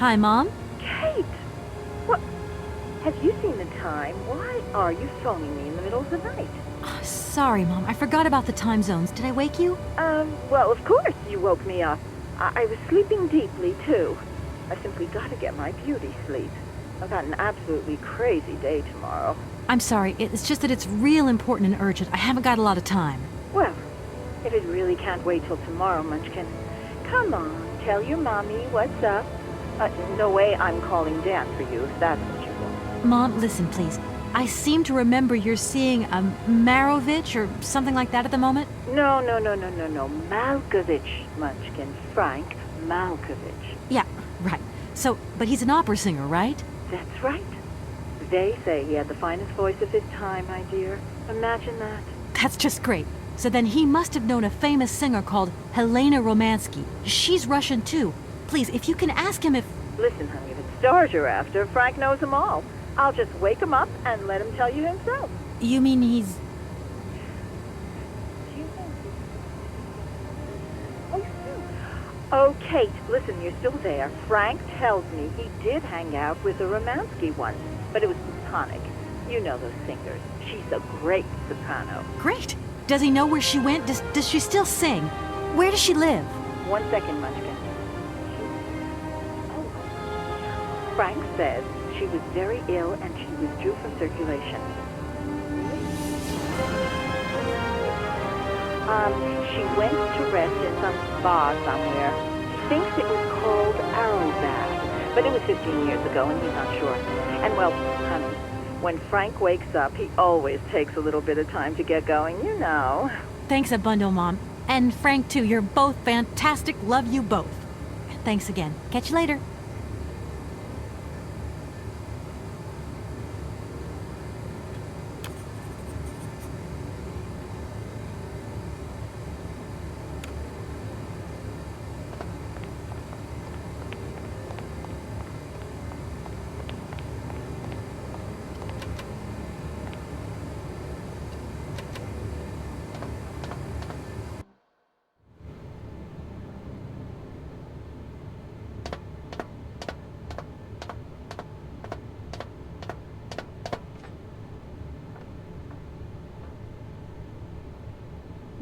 Hi, Mom. Kate! What? Have you seen the time? Why are you phoning me in the middle of the night? Sorry, Mom. I forgot about the time zones. Did I wake you? Well, of course you woke me up. I was sleeping deeply, too. I simply gotta get my beauty sleep. I've got an absolutely crazy day tomorrow. I'm sorry. It's just that it's real important and urgent. I haven't got a lot of time. Well, if it really can't wait till tomorrow, Munchkin, come on, tell your mommy what's up. No way I'm calling Dan for you, if that's what you want. Mom, listen, please. I seem to remember you're seeing Marovich or something like that at the moment. No. Malkovich, Munchkin. Frank Malkovich. Yeah, right. So, but he's an opera singer, right? That's right. They say he had the finest voice of his time, my dear. Imagine that. That's just great. So then he must have known a famous singer called Helena Romansky. She's Russian too. Please, if you can ask him if... Listen, honey, if it's stars you're after, Frank knows them all. I'll just wake him up and let him tell you himself. You mean he's... Oh, Kate, listen, you're still there. Frank tells me he did hang out with a Romansky once, but it was platonic. You know those singers. She's a great soprano. Great. Does he know where she went? Does she still sing? Where does she live? 1 second, Munchkin. Frank says she was very ill and she withdrew from circulation. She went to rest in some spa somewhere. He thinks it was called Arrowbath, but it was 15 years ago and he's not sure. And well, honey, when Frank wakes up, he always takes a little bit of time to get going, you know. Thanks a bundle, Mom. And Frank, too. You're both fantastic. Love you both. Thanks again. Catch you later.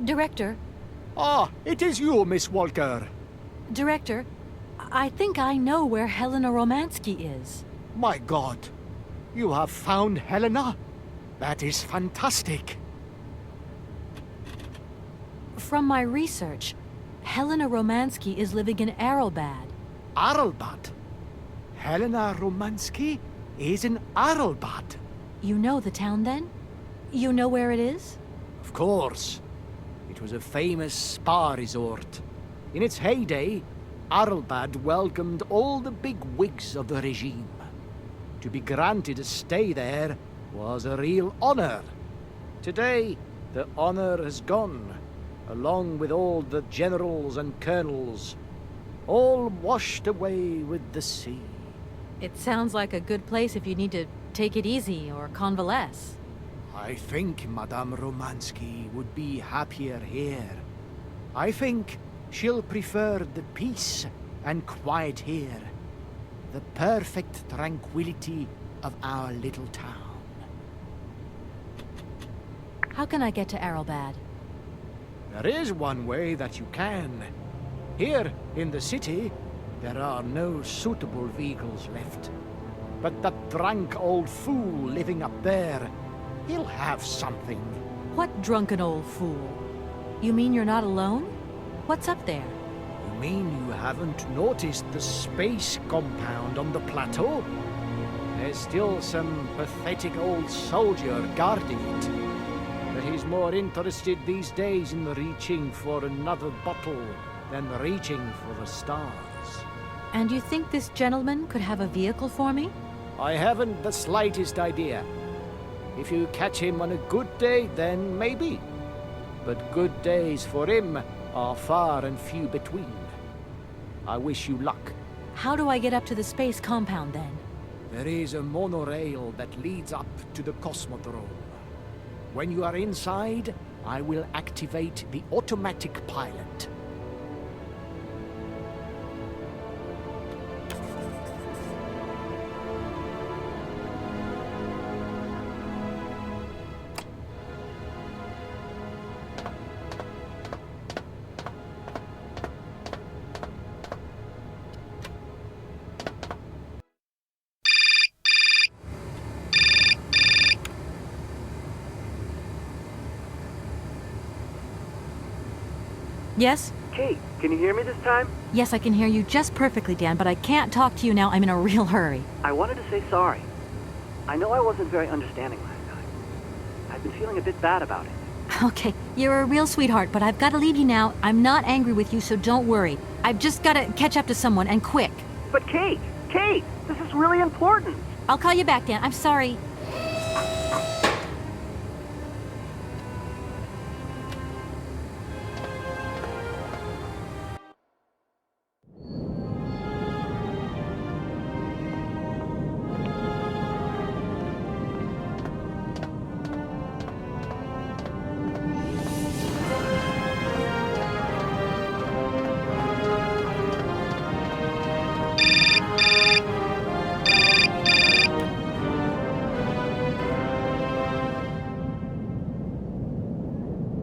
Director. Ah, it is you, Miss Walker. Director, I think I know where Helena Romansky is. My God, you have found Helena? That is fantastic. From my research, Helena Romansky is living in Arrowbad. Arrowbad? Helena Romansky is in Arrowbad? You know the town, then? You know where it is? Of course. It was a famous spa resort. In its heyday, Arrowbad welcomed all the big wigs of the regime. To be granted a stay there was a real honor. Today, the honor has gone, along with all the generals and colonels, all washed away with the sea. It sounds like a good place if you need to take it easy or convalesce. I think Madame Romansky would be happier here. I think she'll prefer the peace and quiet here. The perfect tranquility of our little town. How can I get to Arrowbad? There is one way that you can. Here in the city, there are no suitable vehicles left. But that drunk old fool living up there, he'll have something. What drunken old fool? You mean you're not alone? What's up there? You mean you haven't noticed the space compound on the plateau? There's still some pathetic old soldier guarding it. But he's more interested these days in reaching for another bottle than reaching for the stars. And you think this gentleman could have a vehicle for me? I haven't the slightest idea. If you catch him on a good day, then maybe. But good days for him are far and few between. I wish you luck. How do I get up to the space compound, then? There is a monorail that leads up to the Cosmodrome. When you are inside, I will activate the automatic pilot. Yes? Kate, can you hear me this time? Yes, I can hear you just perfectly, Dan, but I can't talk to you now. I'm in a real hurry. I wanted to say sorry. I know I wasn't very understanding last time. I've been feeling a bit bad about it. Okay, you're a real sweetheart, but I've got to leave you now. I'm not angry with you, so don't worry. I've just got to catch up to someone, and quick. But Kate, this is really important. I'll call you back, Dan. I'm sorry.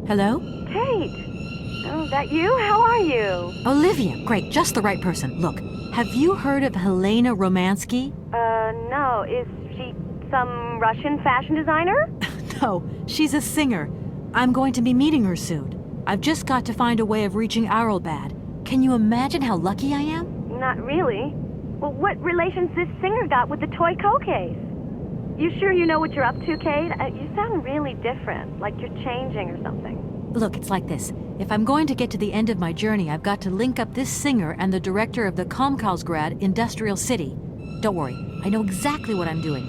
Hello? Kate! Oh, is that you? How are you? Olivia. Great, just the right person. Look, have you heard of Helena Romansky? No. Is she some Russian fashion designer? No, she's a singer. I'm going to be meeting her soon. I've just got to find a way of reaching Arlbad. Can you imagine how lucky I am? Not really. Well, what relation's this singer got with the toy case? You sure you know what you're up to, Kate? You sound really different, like you're changing or something. Look, it's like this. If I'm going to get to the end of my journey, I've got to link up this singer and the director of the Komkalsgrad Industrial City. Don't worry, I know exactly what I'm doing.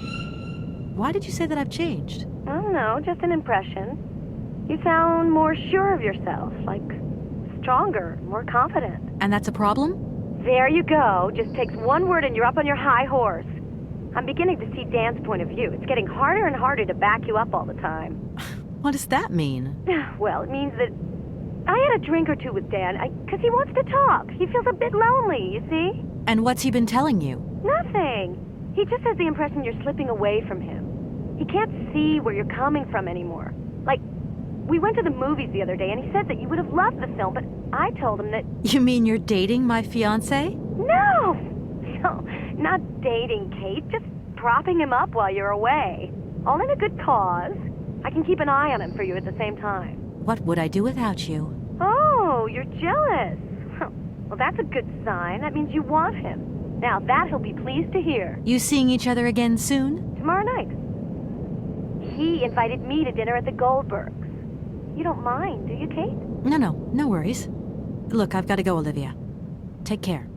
Why did you say that I've changed? I don't know, just an impression. You sound more sure of yourself, like stronger, more confident. And that's a problem? There you go. Just takes one word and you're up on your high horse. I'm beginning to see Dan's point of view. It's getting harder and harder to back you up all the time. What does that mean? Well, it means that I had a drink or two with Dan, because he wants to talk. He feels a bit lonely, you see? And what's he been telling you? Nothing. He just has the impression you're slipping away from him. He can't see where you're coming from anymore. Like, we went to the movies the other day, and he said that you would have loved the film, but I told him that... You mean you're dating my fiancé? No! No, not dating, Kate. Just propping him up while you're away. All in a good cause. I can keep an eye on him for you at the same time. What would I do without you? Oh, you're jealous. Well, that's a good sign. That means you want him. Now, that he'll be pleased to hear. You seeing each other again soon? Tomorrow night. He invited me to dinner at the Goldbergs. You don't mind, do you, Kate? No worries. Look, I've got to go, Olivia. Take care.